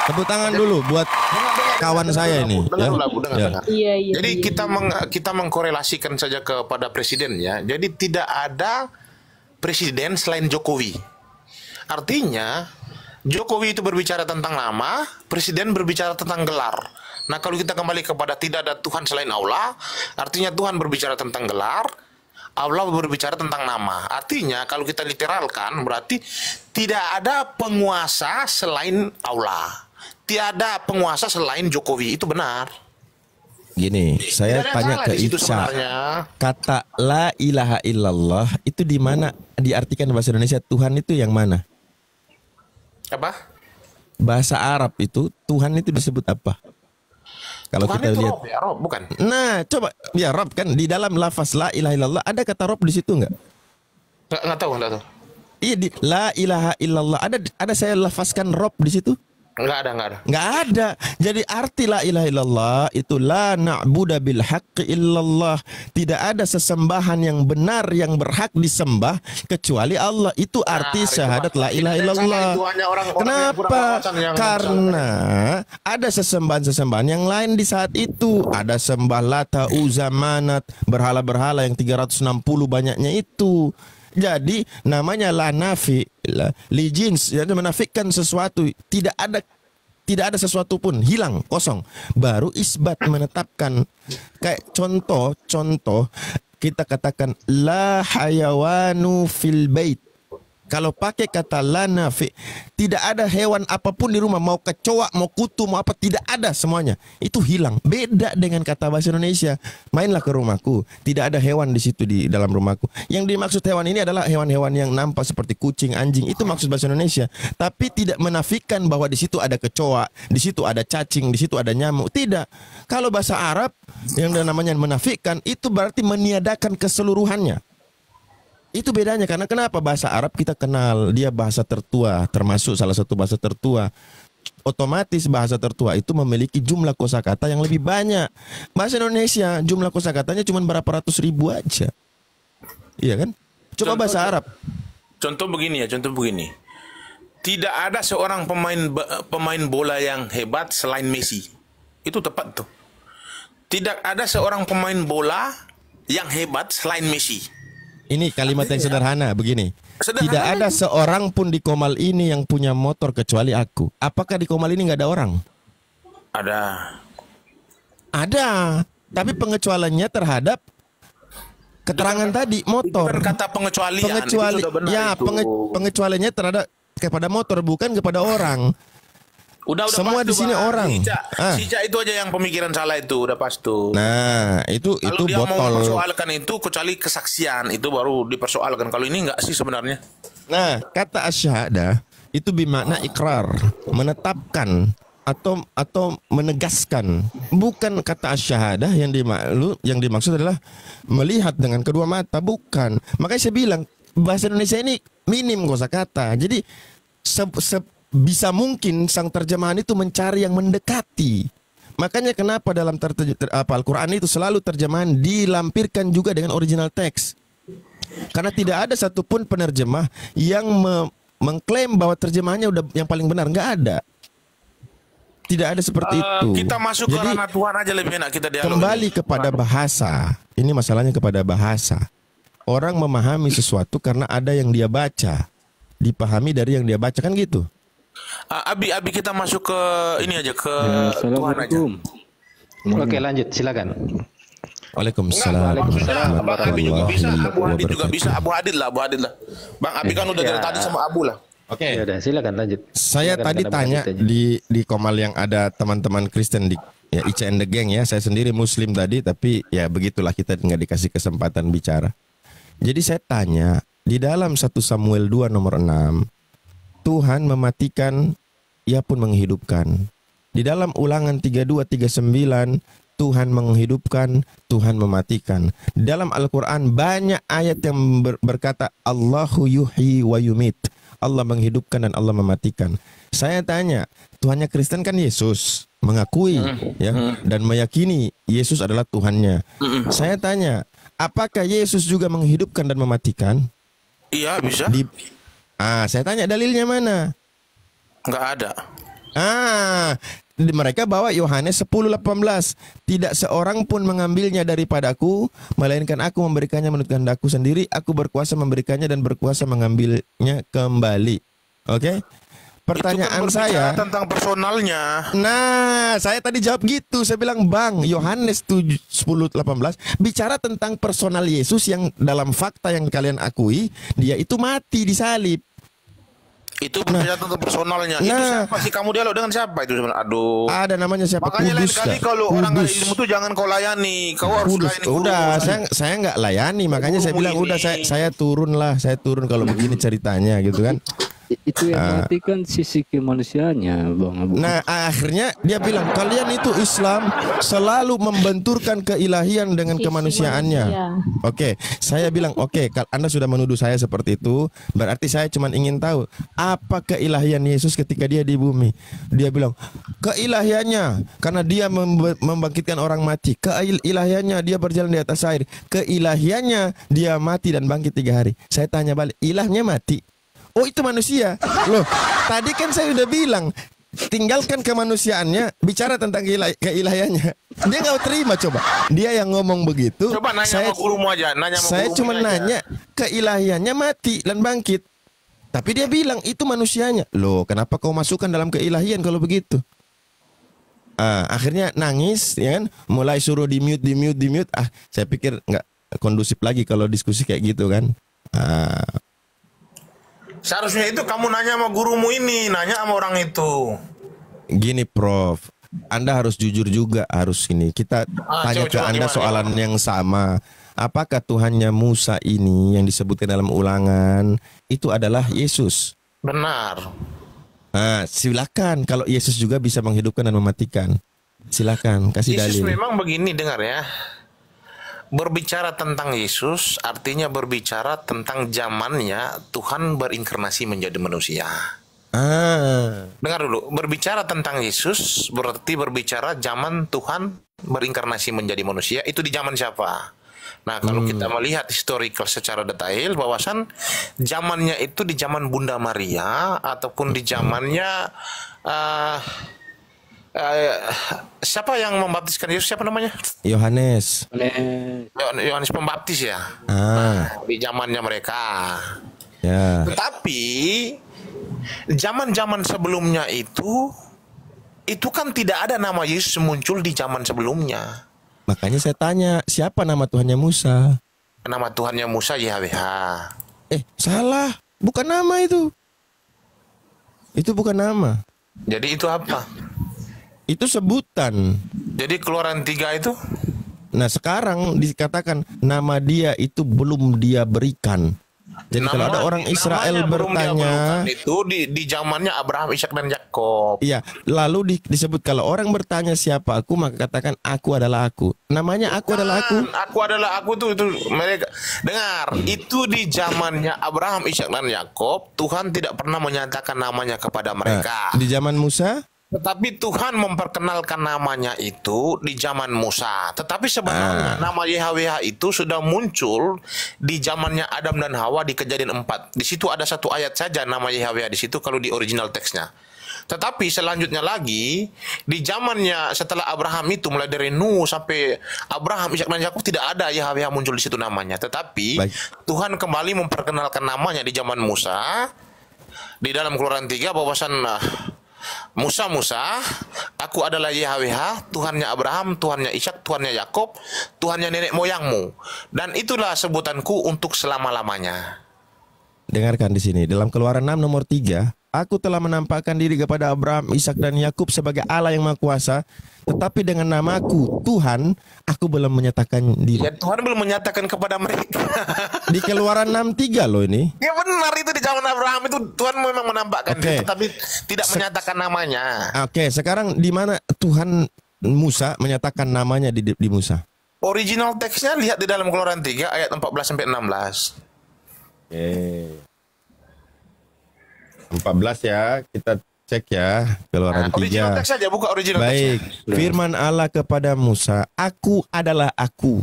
Tepuk tangan dulu buat kawan saya ini. Dengar. Iya. Jadi kita mengkorelasikan saja kepada presiden ya. Jadi tidak ada presiden selain Jokowi. Artinya Jokowi itu berbicara tentang nama, presiden berbicara tentang gelar. Nah, kalau kita kembali kepada tidak ada Tuhan selain Allah, artinya Tuhan berbicara tentang gelar, Allah berbicara tentang nama. Artinya kalau kita literalkan berarti tidak ada penguasa selain Allah. Tiada penguasa selain Jokowi. Itu benar. Gini, saya tanya ke Ica. Kata la ilaha illallah itu di mana diartikan bahasa Indonesia Tuhan itu yang mana? Apa? Bahasa Arab itu Tuhan itu disebut apa? Kalau Tuhan kita itu lihat, Rob, ya, Rob, bukan? nah coba ya Rob kan di dalam lafaz la ilaha illallah ada kata Rob di situ nggak? Nggak tahu. Iya di la ilaha illallah ada saya lafazkan Rob di situ? Nggak ada. Nggak ada. Jadi arti la ilaha illallah itu la na'budu bil haqqi illallah. Tidak ada sesembahan yang benar yang berhak disembah kecuali Allah. Itu arti syahadat la ilaha illallah. Kenapa? Karena ada sesembahan-sesembahan yang lain di saat itu. Ada sembah Lata, Uzza, Manat, berhala-berhala yang 360 banyaknya itu. Jadi namanya la nafi li jins, jadi menafikan sesuatu, tidak ada sesuatu pun, hilang, kosong. Baru isbat menetapkan. Kayak contoh kita katakan la hayawanu fil bait. Kalau pakai kata la nafi, tidak ada hewan apapun di rumah, mau kecoa, mau kutu, mau apa, tidak ada semuanya. Itu hilang. Beda dengan kata bahasa Indonesia. Mainlah ke rumahku, tidak ada hewan di situ di dalam rumahku. Yang dimaksud hewan ini adalah hewan-hewan yang nampak seperti kucing, anjing. Itu maksud bahasa Indonesia. Tapi tidak menafikan bahwa di situ ada kecoa, di situ ada cacing, di situ ada nyamuk. Tidak. Kalau bahasa Arab yang namanya menafikan itu berarti meniadakan keseluruhannya. Itu bedanya karena kenapa bahasa Arab kita kenal dia bahasa tertua, termasuk salah satu bahasa tertua. Otomatis bahasa tertua itu memiliki jumlah kosakata yang lebih banyak. Bahasa Indonesia jumlah kosakatanya cuma berapa ratus ribu aja. Iya kan? Coba bahasa Arab. Contoh begini. Tidak ada seorang pemain bola yang hebat selain Messi. Itu tepat tuh. Tidak ada seorang pemain bola yang hebat selain Messi. Ini kalimat yang sederhana begini. Tidak ada seorang pun di Komal ini yang punya motor kecuali aku. Apakah di Komal ini nggak ada orang? Ada. Tapi pengecualiannya terhadap keterangan tadi motor. Bukan kata pengecualian. Pengecualiannya terhadap kepada motor bukan kepada orang. Udah semua di sini orang. Si Ica itu aja yang pemikiran salah itu udah pas tuh. Nah, itu kalau dia botol. mau mempersoalkan itu kecuali kesaksian itu baru dipersoalkan. Kalau ini enggak sih sebenarnya. Nah, kata asyhadah itu bermakna ikrar, menetapkan atau menegaskan. Bukan kata asyhadah yang dimaksud adalah melihat dengan kedua mata, bukan. Makanya saya bilang bahasa Indonesia ini minim kosakata. Jadi bisa mungkin sang terjemahan itu mencari yang mendekati. Makanya kenapa dalam Al-Quran itu selalu terjemahan dilampirkan juga dengan original teks. Karena tidak ada satupun penerjemah yang mengklaim bahwa terjemahannya udah yang paling benar. Nggak ada. Tidak ada seperti itu. Kita masuk ke ranah Tuhan aja lebih enak kita dialog. Kembali kepada bahasa. Ini masalahnya kepada bahasa. Orang memahami sesuatu karena ada yang dia baca. Dipahami dari yang dia baca, kan gitu. Abi kita masuk ke ini aja ke Tuhan aja. Oke, lanjut silakan. Waalaikumsalam. Bang Abi juga bisa, Abu Hadid lah. Bang Abi kan udah dari tadi sama Abu lah. Oke. Ya udah, silakan lanjut. Saya tadi tanya di Komal yang ada teman-teman Kristen di Ica and the Gang ya. Saya sendiri Muslim tadi, tapi ya begitulah kita nggak dikasih kesempatan bicara. Jadi saya tanya di dalam 1 Samuel 2 nomor 6. Tuhan mematikan, ia pun menghidupkan. Di dalam Ulangan 32:39, Tuhan menghidupkan, Tuhan mematikan. Di dalam Al-Quran banyak ayat yang berkata Allahu yuhyi wa yumit. Allah menghidupkan dan Allah mematikan. Saya tanya, Tuhannya Kristen kan Yesus, mengakui ya dan meyakini Yesus adalah Tuhannya. Saya tanya, apakah Yesus juga menghidupkan dan mematikan? Iya, bisa. Saya tanya dalilnya mana? Nggak ada. Mereka bawa Yohanes 10:18. Tidak seorang pun mengambilnya daripadaku, melainkan aku memberikannya menurut kehendakku sendiri. Aku berkuasa memberikannya dan berkuasa mengambilnya kembali. Oke? Pertanyaan itu kan saya tentang personalnya. Nah, saya tadi jawab gitu. Saya bilang, Bang, Yohanes 10:18 bicara tentang personal Yesus yang dalam fakta yang kalian akui, dia itu mati disalib. Itu berbicara tentang personalnya. Itu siapa sih, kamu dialog dengan siapa itu sebenarnya? Aduh. Ada namanya siapa? Makanya lain Kudus, kali kalau orang nggak ilmu tuh jangan kau layani. Kau harus Kudus. layani. Udah, saya nggak layani, makanya saya bilang ini. udah saya turun kalau begini ceritanya gitu kan. Itu yang mati kan sisi kemanusiaannya, Bang Abu. Nah, akhirnya dia bilang kalian itu Islam selalu membenturkan keilahian dengan kemanusiaannya. Oke, saya bilang oke, kalau Anda sudah menuduh saya seperti itu, berarti saya cuma ingin tahu apa keilahian Yesus ketika dia di bumi. Dia bilang keilahiannya karena dia membangkitkan orang mati. Keilahiannya dia berjalan di atas air. Keilahiannya dia mati dan bangkit 3 hari. Saya tanya balik, ilahnya mati? Oh, itu manusia. Loh, tadi kan saya udah bilang tinggalkan kemanusiaannya, bicara tentang keilahiannya. Dia nggak terima coba. Dia yang ngomong begitu. Coba nanya sama gurumu aja. Saya cuma nanya keilahiannya mati dan bangkit. Tapi dia bilang itu manusianya. Loh, kenapa kau masukkan dalam keilahian kalau begitu? Akhirnya nangis, ya kan? Mulai suruh di mute. Saya pikir nggak kondusif lagi kalau diskusi kayak gitu kan. Seharusnya itu kamu nanya sama gurumu ini, nanya sama orang itu. Gini Prof, Anda harus jujur juga, harus ini. Kita tanya ke Anda soalan yang sama. Apakah Tuhannya Musa ini yang disebutkan dalam Ulangan itu adalah Yesus? Benar. Nah, silakan kalau Yesus juga bisa menghidupkan dan mematikan. Silakan kasih dalil. Yesus memang begini, dengar ya. Berbicara tentang Yesus artinya berbicara tentang zamannya Tuhan berinkarnasi menjadi manusia. Dengar dulu, berbicara tentang Yesus berarti berbicara zaman Tuhan berinkarnasi menjadi manusia. Itu di zaman siapa? Nah, kalau kita melihat historical secara detail, bahwasan zamannya itu di zaman Bunda Maria ataupun di zamannya siapa yang membaptiskan Yesus, siapa namanya? Yohanes Pembaptis ya. Di zamannya mereka. Ya. Tetapi zaman-zaman sebelumnya itu kan tidak ada nama Yesus muncul di zaman sebelumnya. Makanya saya tanya, siapa nama Tuhannya Musa? Nama Tuhannya Musa YHWH. Salah, bukan nama itu. Itu bukan nama. Jadi itu apa? Itu sebutan. Jadi Keluaran 3 itu? Nah, sekarang dikatakan nama dia itu belum dia berikan. Jadi kalau ada orang Israel bertanya, itu di zamannya Abraham, Ishak dan Yakub. Iya, lalu disebut kalau orang bertanya siapa aku, maka katakan aku adalah aku. Namanya aku adalah aku. Aku adalah aku itu mereka. Dengar, itu di zamannya Abraham, Ishak dan Yakub, Tuhan tidak pernah menyatakan namanya kepada mereka. Di zaman Musa? Tetapi Tuhan memperkenalkan namanya itu di zaman Musa. Tetapi sebenarnya nama YHWH itu sudah muncul di zamannya Adam dan Hawa di Kejadian 4. Di situ ada satu ayat saja nama YHWH di situ kalau di original teksnya. Tetapi selanjutnya lagi di zamannya setelah Abraham itu mulai dari Nuh sampai Abraham, Ishak dan Yakub tidak ada YHWH muncul di situ namanya. Tetapi Tuhan kembali memperkenalkan namanya di zaman Musa di dalam Keluaran 3 bahwasan Musa, aku adalah YHWH, Tuhannya Abraham, Tuhannya Ishak, Tuhannya Yakub, Tuhannya nenek moyangmu. Dan itulah sebutanku untuk selama-lamanya. Dengarkan di sini, dalam Keluaran 6 nomor 3, aku telah menampakkan diri kepada Abraham, Ishak dan Yakub sebagai Allah yang Maha Kuasa, tetapi dengan namaku Tuhan, aku belum menyatakan diri. Ya, Tuhan belum menyatakan kepada mereka. Di Keluaran 6:3 loh ini. Ya benar, itu di zaman Abraham itu Tuhan memang menampakkan diri, tetapi tidak menyatakan namanya. Oke, sekarang di mana Tuhan Musa menyatakan namanya di Musa? Original teksnya lihat di dalam Keluaran 3 ayat 14 sampai 16. 14 ya, kita cek ya, Keluaran 3. Original teks saja, buka original Baik, teksnya. firman Allah kepada Musa, aku adalah aku.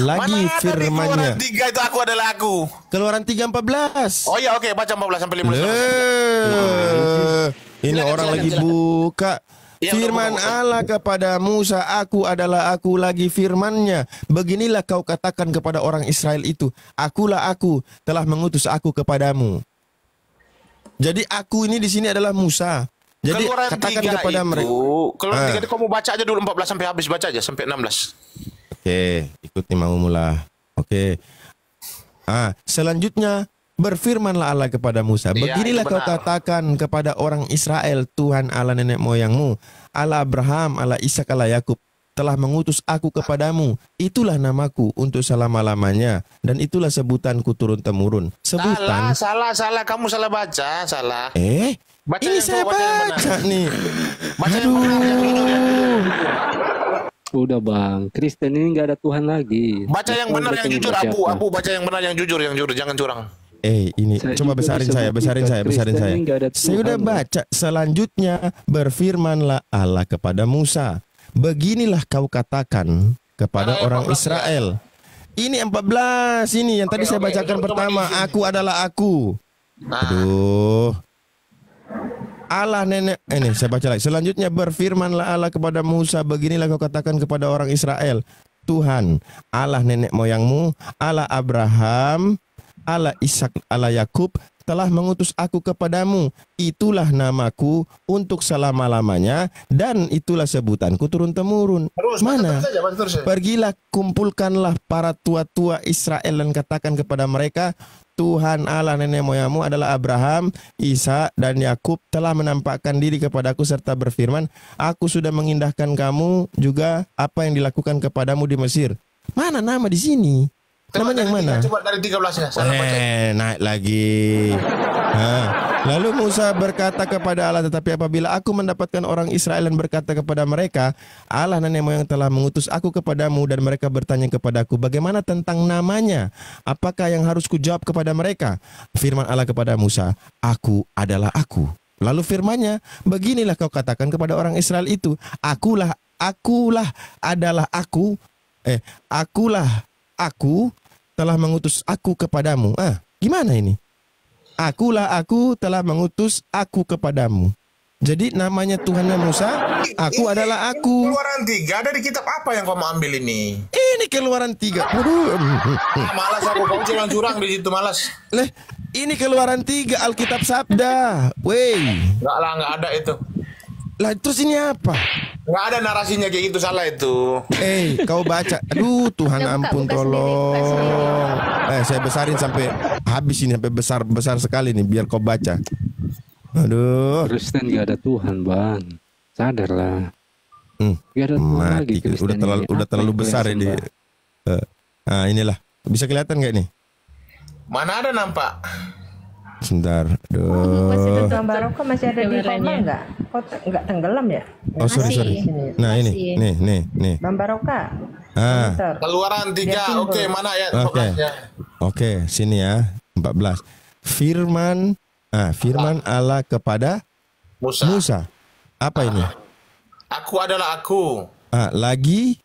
Lagi Mana firmannya. Keluaran 3 itu aku adalah aku. Keluaran 3:14. Oh iya, oke, baca 14 sampai 15. Ini Silakan, orang silakan, lagi silakan. buka. Iya, Firman udah buka. Allah kepada Musa, aku adalah aku lagi firmannya. Beginilah kau katakan kepada orang Israel itu, akulah aku, telah mengutus aku kepadamu. Jadi aku ini di sini adalah Musa. Jadi Keluaran katakan 3 kepada itu, mereka. Keluaran 3 itu kamu baca aja dulu 14 sampai habis, baca aja sampai 16. Oke, ikuti mau mula. Oke. Selanjutnya berfirmanlah Allah kepada Musa, Iya, beginilah itu kau benar. katakan kepada orang Israel, Tuhan Allah nenek moyangmu, Allah Abraham, Allah Ishak, Allah Yakub telah mengutus aku kepadamu. Itulah namaku untuk selama-lamanya dan itulah sebutanku turun-temurun. Sebutan. Salah. Kamu salah baca, salah. Baca Ini yang saya baca yang benar. baca nih. Baca yang benar, yang jujur, yang jujur. Udah bang, Kristen ini nggak ada Tuhan lagi. Baca yang benar, yang jujur, Abu baca yang benar, yang jujur, jangan curang. Ini Saya coba juga besarin bisa saya, besarin buktikan saya, besarin Kristen saya. ini nggak ada Saya udah Tuhan. baca. Selanjutnya berfirmanlah Allah kepada Musa, beginilah kau katakan kepada orang Israel. Ini 14 ini yang tadi saya bacakan pertama. Aku adalah aku. Aduh. Allah nenek ini saya baca lagi. Selanjutnya berfirmanlah Allah kepada Musa, beginilah kau katakan kepada orang Israel, Tuhan Allah nenek moyangmu, Allah Abraham, Allah Ishak, Allah Yakub telah mengutus aku kepadamu. Itulah namaku untuk selama-lamanya dan itulah sebutanku turun-temurun. Mana? Pergilah, kumpulkanlah para tua-tua Israel dan katakan kepada mereka, Tuhan Allah nenek moyangmu adalah Abraham, Ishak dan Yakub telah menampakkan diri kepadaku serta berfirman, aku sudah mengindahkan kamu juga apa yang dilakukan kepadamu di Mesir. Mana nama di sini? Namanya yang mana? Coba dari 13 ya, salah baca. Naik lagi. Lalu Musa berkata kepada Allah, tetapi apabila aku mendapatkan orang Israel dan berkata kepada mereka, Allah nenek moyang telah mengutus aku kepadamu, dan mereka bertanya kepadaku, bagaimana tentang namanya? Apakah yang harus kujawab kepada mereka? Firman Allah kepada Musa, aku adalah aku. Lalu firmannya, beginilah kau katakan kepada orang Israel itu, akulah adalah aku. Akulah aku telah mengutus aku kepadamu. Gimana ini? Akulah aku telah mengutus aku kepadamu. Jadi namanya Tuhannya Musa, aku adalah aku. Keluaran 3 dari kitab apa yang kamu ambil ini? Ini keluaran 3. Malas aku, kamu curang-curang di situ, malas. Ini keluaran 3 Alkitab Sabda. Enggak ada itu. Lah terus ini apa? Enggak ada narasinya kayak gitu, salah itu. Kau baca. Aduh, Tuhan ampun tolong. Saya besarin sampai habis ini, sampai besar sekali nih biar kau baca. Aduh. Kristen nggak ada Tuhan bang, sadarlah. Nggak ada Tuhan lagi. Mati. Udah terlalu besar ini. Inilah. Bisa kelihatan nggak nih? Mana ada nampak? Sebentar. Bang Barokah masih ada di koma enggak? Kok enggak tenggelam ya? Oh, sorry. Nah, ini. Nih. Bang Barokah. Keluaran 3. Oke, mana ya? Oke, sini ya. 14. Firman Allah kepada Musa. Apa ini? Aku adalah aku. Lagi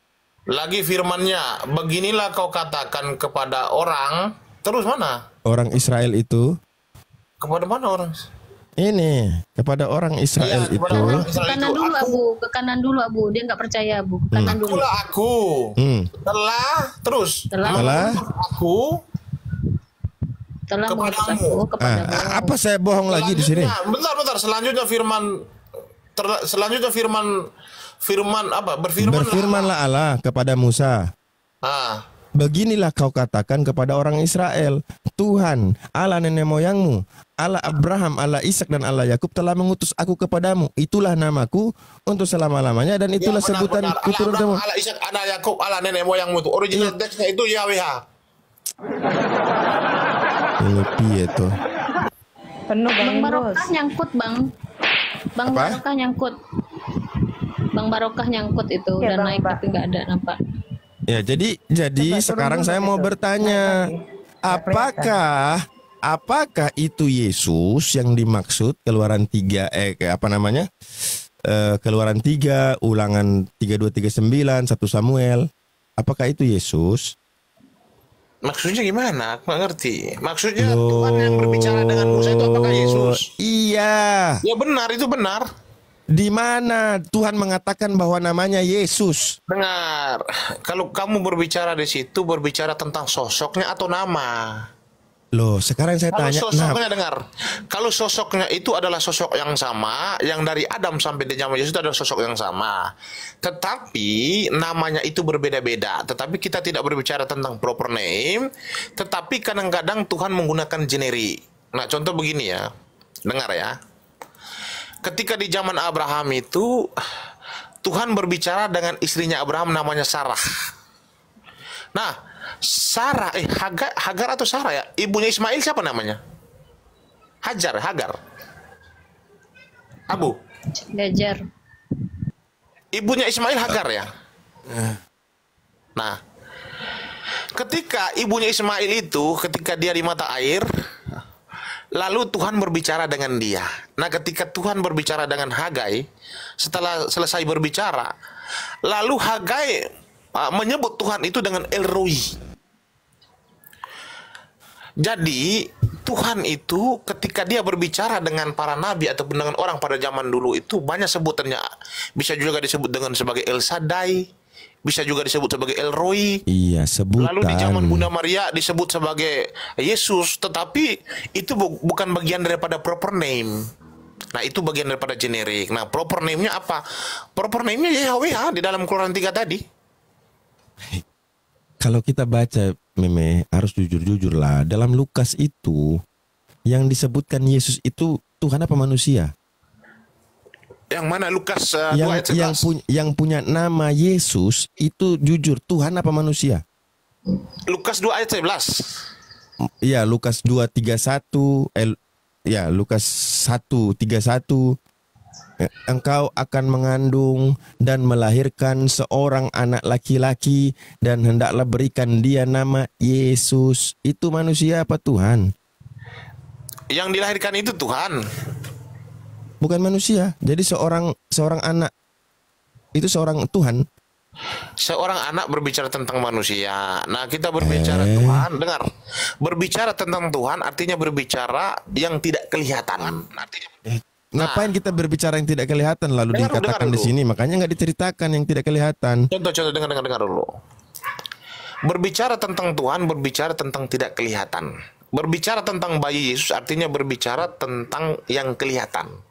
Firmannya, beginilah kau katakan kepada orang. Terus mana? Orang Israel itu. Kepada mana orang? Ini kepada orang Israel itu. Ke kanan dulu Abu. Dia nggak percaya Abu. Ke kanan dulu. Akulah aku. Telah aku telah mengutus aku kepadamu. Apa saya bohong lagi di sini? Bentar. Selanjutnya firman apa? Berfirmanlah Allah kepada Musa. Beginilah kau katakan kepada orang Israel, Tuhan Allah nenek moyangmu, Allah Abraham, Allah Ishak dan Allah Yakub telah mengutus aku kepadamu. Itulah namaku untuk selama-lamanya dan itulah sebutan turun-temurun. Allah Ishak, Allah Yakub, Allah nenek moyangmu itu. Original teksnya itu YHWH. Ini piye tuh? Penuh Bang Barokah nyangkut bang. Bang Barokah nyangkut. Bang Barokah nyangkut itu Ya, dan Bang, naik tapi nggak ada nampak. Ya, jadi sekarang saya mau bertanya, apakah itu Yesus yang dimaksud Keluaran 3 Keluaran 3, Ulangan 3239, 1 Samuel? Apakah itu Yesus? Maksudnya gimana? Aku nggak ngerti. Maksudnya Tuhan yang berbicara dengan Musa itu apakah Yesus? Iya. Ya benar, itu benar. Di mana Tuhan mengatakan bahwa namanya Yesus? Dengar, kalau kamu berbicara di situ, berbicara tentang sosoknya atau nama? Loh, sekarang saya Kalau tanya. sosoknya, dengar, kalau sosoknya itu adalah sosok yang sama, yang dari Adam sampai di zaman Yesus itu adalah sosok yang sama. Tetapi namanya itu berbeda-beda. Tetapi kita tidak berbicara tentang proper name, tetapi kadang-kadang Tuhan menggunakan generik. Nah, contoh begini ya, dengar ya. Ketika di zaman Abraham itu, Tuhan berbicara dengan istrinya Abraham namanya Sarah. Nah, Sarah, Hagar atau Sarah ya? Ibunya Ismail siapa namanya? Hagar. Abu. Gajar. Ibunya Ismail Hagar ya? Nah, ketika ibunya Ismail itu, ketika dia di mata air, lalu Tuhan berbicara dengan dia. Nah, ketika Tuhan berbicara dengan Hagai, setelah selesai berbicara, lalu Hagai menyebut Tuhan itu dengan El Roi. Jadi Tuhan itu ketika dia berbicara dengan para nabi ataupun dengan orang pada zaman dulu itu banyak sebutannya. Bisa juga disebut dengan sebagai El Shaddai, bisa juga disebut sebagai El Roi. Iya, sebutan. Lalu di zaman Bunda Maria disebut sebagai Yesus, tetapi itu bukan bagian daripada proper name. Nah, itu bagian daripada generik. Nah, proper name-nya apa? Proper name-nya YHWH di dalam Keluaran 3 tadi. Kalau kita baca, Meme, harus jujur-jujur lah. Dalam Lukas itu, yang disebutkan Yesus itu Tuhan apa manusia? Yang mana Lukas 2 ayat 11? Yang punya nama Yesus itu jujur Tuhan apa manusia? Lukas 2 ayat 11. Ya, Lukas 2:31, ya Lukas 1:31. Engkau akan mengandung dan melahirkan seorang anak laki-laki dan hendaklah berikan dia nama Yesus. Itu manusia apa Tuhan? Yang dilahirkan itu Tuhan. Bukan manusia. Jadi seorang anak itu seorang Tuhan. Seorang anak berbicara tentang manusia. Nah, kita berbicara Tuhan, dengar. Berbicara tentang Tuhan artinya berbicara yang tidak kelihatan. Artinya Ngapain kita berbicara yang tidak kelihatan lalu dikatakan di sini? Makanya nggak diceritakan yang tidak kelihatan. Contoh dengar dulu. Berbicara tentang Tuhan, berbicara tentang tidak kelihatan. Berbicara tentang bayi Yesus artinya berbicara tentang yang kelihatan.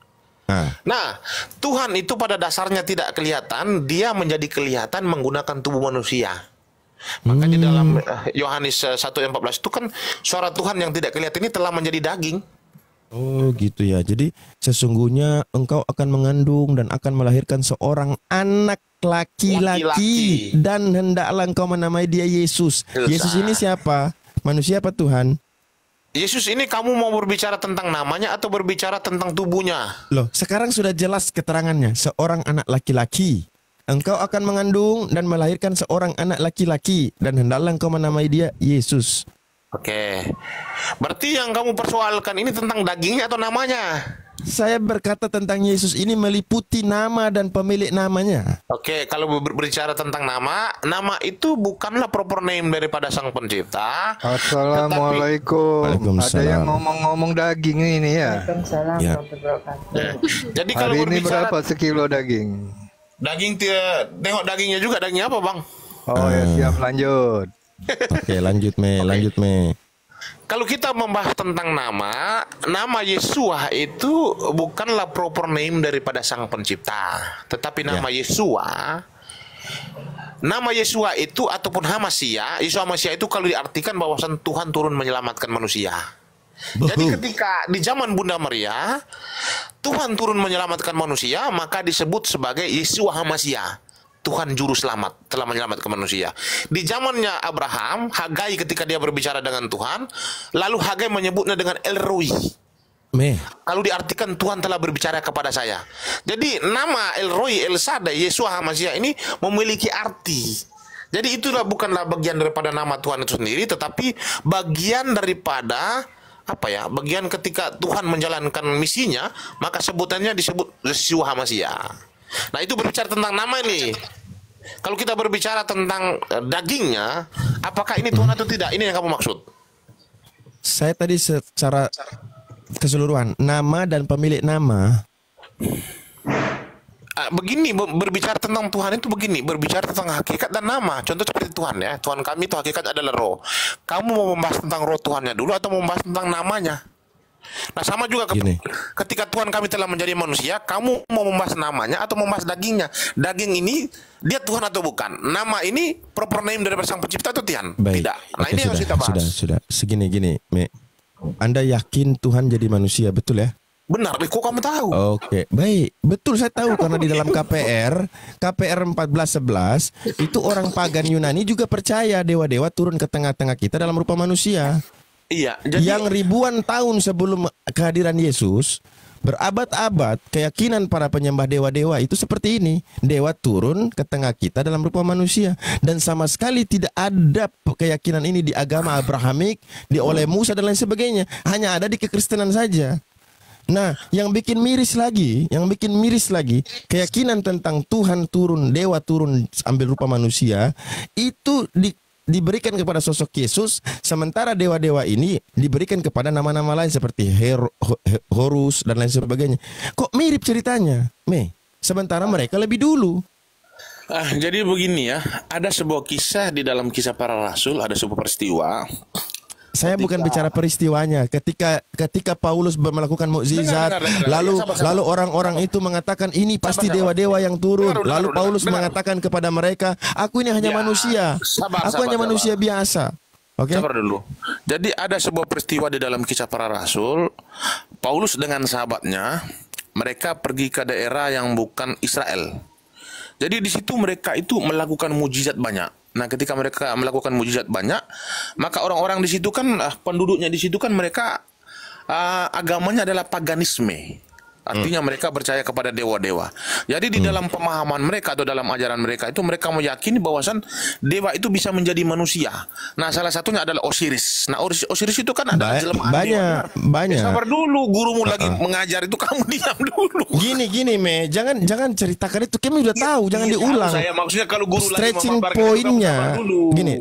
Nah, Tuhan itu pada dasarnya tidak kelihatan, dia menjadi kelihatan menggunakan tubuh manusia. Maka di dalam Yohanes 1:14 itu kan suara Tuhan yang tidak kelihatan ini telah menjadi daging. Oh gitu ya. Jadi sesungguhnya engkau akan mengandung dan akan melahirkan seorang anak laki-laki dan hendaklah engkau menamai dia Yesus. Yesus ini siapa? Manusia apa Tuhan? Yesus ini kamu mau berbicara tentang namanya atau berbicara tentang tubuhnya? Loh, sekarang sudah jelas keterangannya. Seorang anak laki-laki. Engkau akan mengandung dan melahirkan seorang anak laki-laki dan hendaklah engkau menamai dia Yesus. Oke. Berarti yang kamu persoalkan ini tentang dagingnya atau namanya? Saya berkata tentang Yesus ini meliputi nama dan pemilik namanya. Oke, kalau berbicara tentang nama itu bukanlah proper name daripada Sang Pencipta. Assalamualaikum. Ada yang ngomong-ngomong daging ini ya. Waalaikumsalam. Ya. Jadi kalau hari ini berbicara berapa sekilo daging? daging, tengok dagingnya juga, dagingnya apa bang? Oh ya, siap, lanjut. Oke, lanjut Me. Kalau kita membahas tentang nama Yesua itu bukanlah proper name daripada Sang Pencipta, tetapi nama nama Yesua itu ataupun Hamasia, Yesua Hamasia itu kalau diartikan bahwasan Tuhan turun menyelamatkan manusia. Jadi ketika di zaman Bunda Maria Tuhan turun menyelamatkan manusia, maka disebut sebagai Yesua Hamasia. Tuhan juru selamat telah menyelamatkan manusia. Di zamannya Abraham, Hagai ketika dia berbicara dengan Tuhan, lalu Hagai menyebutnya dengan El Roi. Kalau diartikan Tuhan telah berbicara kepada saya. Jadi nama El Roi, El Shaddai, Yesua Hamasia ini memiliki arti. Jadi itulah bukanlah bagian daripada nama Tuhan itu sendiri, tetapi bagian daripada bagian ketika Tuhan menjalankan misinya, maka sebutannya disebut Yesua Hamasia. Nah, itu berbicara tentang nama ini. Kalau kita berbicara tentang dagingnya, Apakah ini Tuhan atau tidak? Ini yang kamu maksud? Saya tadi secara keseluruhan nama dan pemilik nama. Begini, berbicara tentang Tuhan itu begini, berbicara tentang hakikat dan nama. Contoh seperti Tuhan ya, Tuhan kami itu hakikat adalah roh. Kamu mau membahas tentang roh Tuhannya dulu atau mau membahas tentang namanya? Nah sama juga ketika Tuhan kami telah menjadi manusia, kamu mau membahas namanya atau membahas dagingnya? Daging ini dia Tuhan atau bukan? Nama ini proper name dari Sang Pencipta atau Tuhan? Baik. Tidak. Nah ini yang kita bahas. Sudah. Segini, Anda yakin Tuhan jadi manusia, betul ya? Benar, kok kamu tahu? Oke, baik. Betul, saya tahu karena di dalam KPR 14:11 itu orang pagan Yunani juga percaya dewa-dewa turun ke tengah-tengah kita dalam rupa manusia. Iya, jadi yang ribuan tahun sebelum kehadiran Yesus, berabad-abad keyakinan para penyembah dewa-dewa itu seperti ini. Dewa turun ke tengah kita dalam rupa manusia. Dan sama sekali tidak ada keyakinan ini di agama Abrahamik, oleh Musa dan lain sebagainya. Hanya ada di kekristenan saja. Nah, yang bikin miris lagi, keyakinan tentang Tuhan turun, dewa turun ambil rupa manusia, itu diberikan kepada sosok Yesus, sementara dewa-dewa ini diberikan kepada nama-nama lain seperti Horus dan lain sebagainya. Kok mirip ceritanya, sementara mereka lebih dulu. Jadi begini ya, ada sebuah kisah di dalam Kisah Para Rasul, ada sebuah peristiwa. Saya bukan bicara peristiwanya. Ketika Paulus melakukan mukjizat, lalu orang-orang itu mengatakan ini pasti dewa-dewa yang turun. Lalu Paulus mengatakan kepada mereka, aku ini hanya manusia. Aku hanya manusia biasa. Oke. Sabar dulu. Jadi ada sebuah peristiwa di dalam Kisah Para Rasul. Paulus dengan sahabatnya, mereka pergi ke daerah yang bukan Israel. Jadi di situ mereka itu melakukan mujizat banyak. Nah, ketika mereka melakukan mujizat banyak, maka orang-orang di situ kan, penduduknya di situ kan mereka agamanya adalah paganisme. Artinya mereka percaya kepada dewa-dewa. Jadi di dalam pemahaman mereka atau dalam ajaran mereka itu mereka meyakini bahwasan dewa itu bisa menjadi manusia. Nah, salah satunya adalah Osiris. Nah, Osiris itu kan ada banyak. Sabar dulu, gurumu lagi mengajar itu, kamu diam dulu. Gini, jangan ceritakan itu, kami udah tahu, jangan diulang. Saya maksudnya kalau guru stretching pointnya,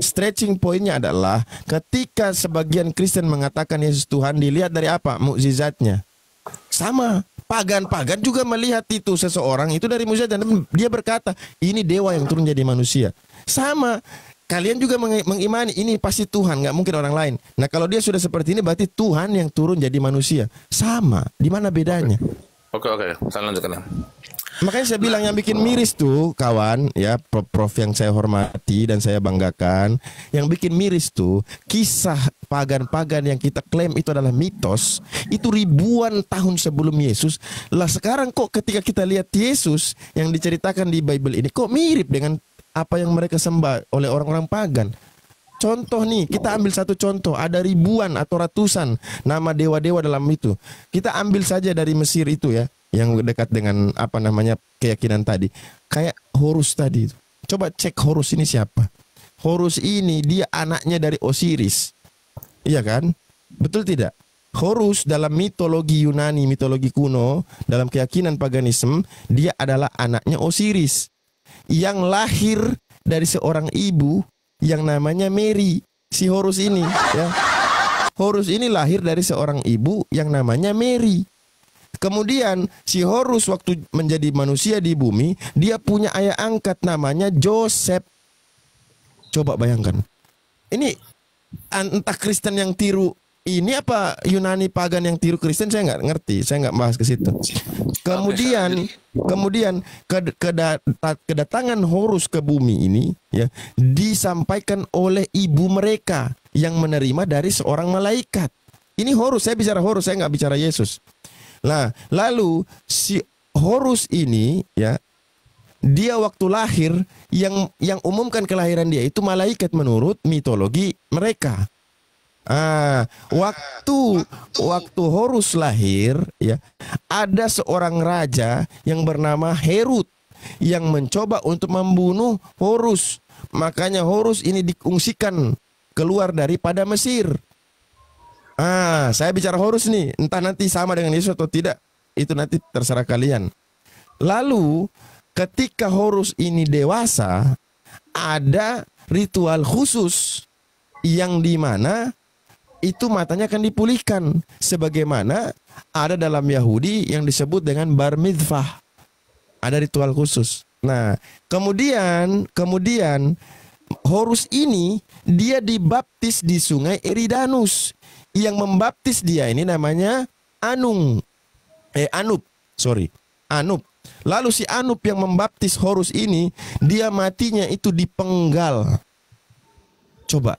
stretching pointnya adalah ketika sebagian Kristen mengatakan Yesus Tuhan, dilihat dari apa? Mukjizatnya. Sama. Pagan juga melihat itu seseorang itu dari mukjizat dan dia berkata ini dewa yang turun jadi manusia. Sama, kalian juga mengimani ini pasti Tuhan, nggak mungkin orang lain. Nah kalau dia sudah seperti ini berarti Tuhan yang turun jadi manusia. Sama, di mana bedanya? Oke, saya lanjutkan. Makanya saya bilang yang bikin miris tuh kawan ya, Prof yang saya hormati dan saya banggakan, yang bikin miris tuh kisah pagan-pagan yang kita klaim itu adalah mitos, itu ribuan tahun sebelum Yesus. Lah sekarang kok ketika kita lihat Yesus yang diceritakan di Bible ini kok mirip dengan apa yang mereka sembah oleh orang-orang pagan. Contoh nih, kita ambil satu contoh, ada ribuan atau ratusan nama dewa-dewa dalam itu. Kita ambil saja dari Mesir itu ya, yang dekat dengan apa namanya keyakinan tadi. Kayak Horus tadi. Coba cek Horus ini siapa? Horus ini dia anaknya dari Osiris. Iya kan? Betul tidak? Horus dalam mitologi Yunani, mitologi kuno, dalam keyakinan paganisme, dia adalah anaknya Osiris. Yang lahir dari seorang ibu yang namanya Mary. Si Horus ini ya. Horus ini lahir dari seorang ibu yang namanya Mary. Kemudian si Horus waktu menjadi manusia di bumi, dia punya ayah angkat namanya Joseph. Coba bayangkan. Ini entah Kristen yang tiru ini apa Yunani pagan yang tiru Kristen, saya nggak ngerti. Saya nggak bahas ke situ. Kemudian kedatangan Horus ke bumi ini ya disampaikan oleh ibu mereka yang menerima dari seorang malaikat. Ini Horus, saya bicara Horus, saya nggak bicara Yesus. Nah, lalu si Horus ini ya, dia waktu lahir yang umumkan kelahiran dia itu malaikat menurut mitologi mereka. Waktu Horus lahir ya, ada seorang raja yang bernama Herod yang mencoba untuk membunuh Horus. Makanya Horus ini diungsikan keluar daripada Mesir. Saya bicara Horus nih, entah nanti sama dengan Yesus atau tidak, itu nanti terserah kalian. Lalu ketika Horus ini dewasa, ada ritual khusus yang dimana itu matanya akan dipulihkan, sebagaimana ada dalam Yahudi yang disebut dengan bar mitzvah, ada ritual khusus. Nah, kemudian Horus ini dia dibaptis di sungai Eridanus. Yang membaptis dia ini namanya Anup. Lalu si Anup yang membaptis Horus ini, dia matinya itu dipenggal. Coba.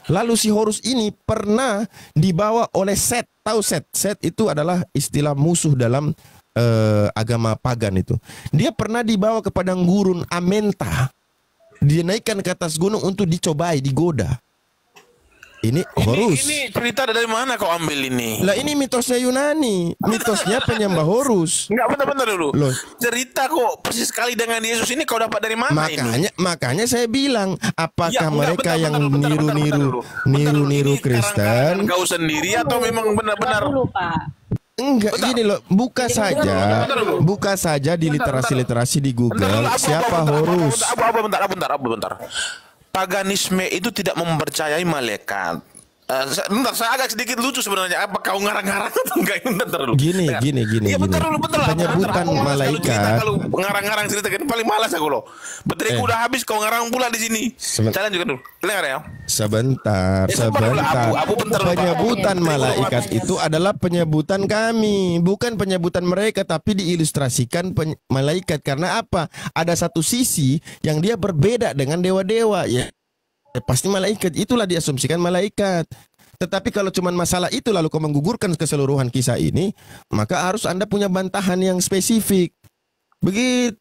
Lalu si Horus ini pernah dibawa oleh Set. Tahu Set? Set itu adalah istilah musuh dalam agama pagan itu. Dia pernah dibawa ke padang gurun Amenta. Dinaikkan ke atas gunung untuk dicobai, digoda. Ini Horus. Ini cerita dari mana kau ambil ini? Lah ini mitosnya Yunani, mitosnya penyembah Horus. Enggak, bentar dulu. Loh. Cerita kok persis sekali dengan Yesus ini kau dapat dari mana ini? Makanya saya bilang, apakah Ya, mereka bentar, yang bentar, niru Kristen? Kau sendiri atau memang benar-benar? Dulu, Pak. Enggak, gini loh, buka saja di literasi di Google siapa Horus. Bentar. Paganisme itu tidak mempercayai malaikat. Bentar, saya agak sedikit lucu sebenarnya. Apa kau ngarang-ngarang atau enggak? Bentar dulu. Gini. Ya, bentar dulu. Penyebutan malaikat. Kalau ngarang-ngarang cerita kan paling malas aku loh. Bateraiku udah habis, kau ngarang pula di sini. Jalan juga dulu. Dengar ya. Sebentar. Penyebutan malaikat itu adalah penyebutan kami, bukan penyebutan mereka, tapi diilustrasikan malaikat. Karena apa? Ada satu sisi yang dia berbeda dengan dewa-dewa, ya. Pasti malaikat, itulah diasumsikan malaikat. Tetapi kalau cuma masalah itu lalu kau menggugurkan keseluruhan kisah ini, maka harus Anda punya bantahan yang spesifik. Begitu.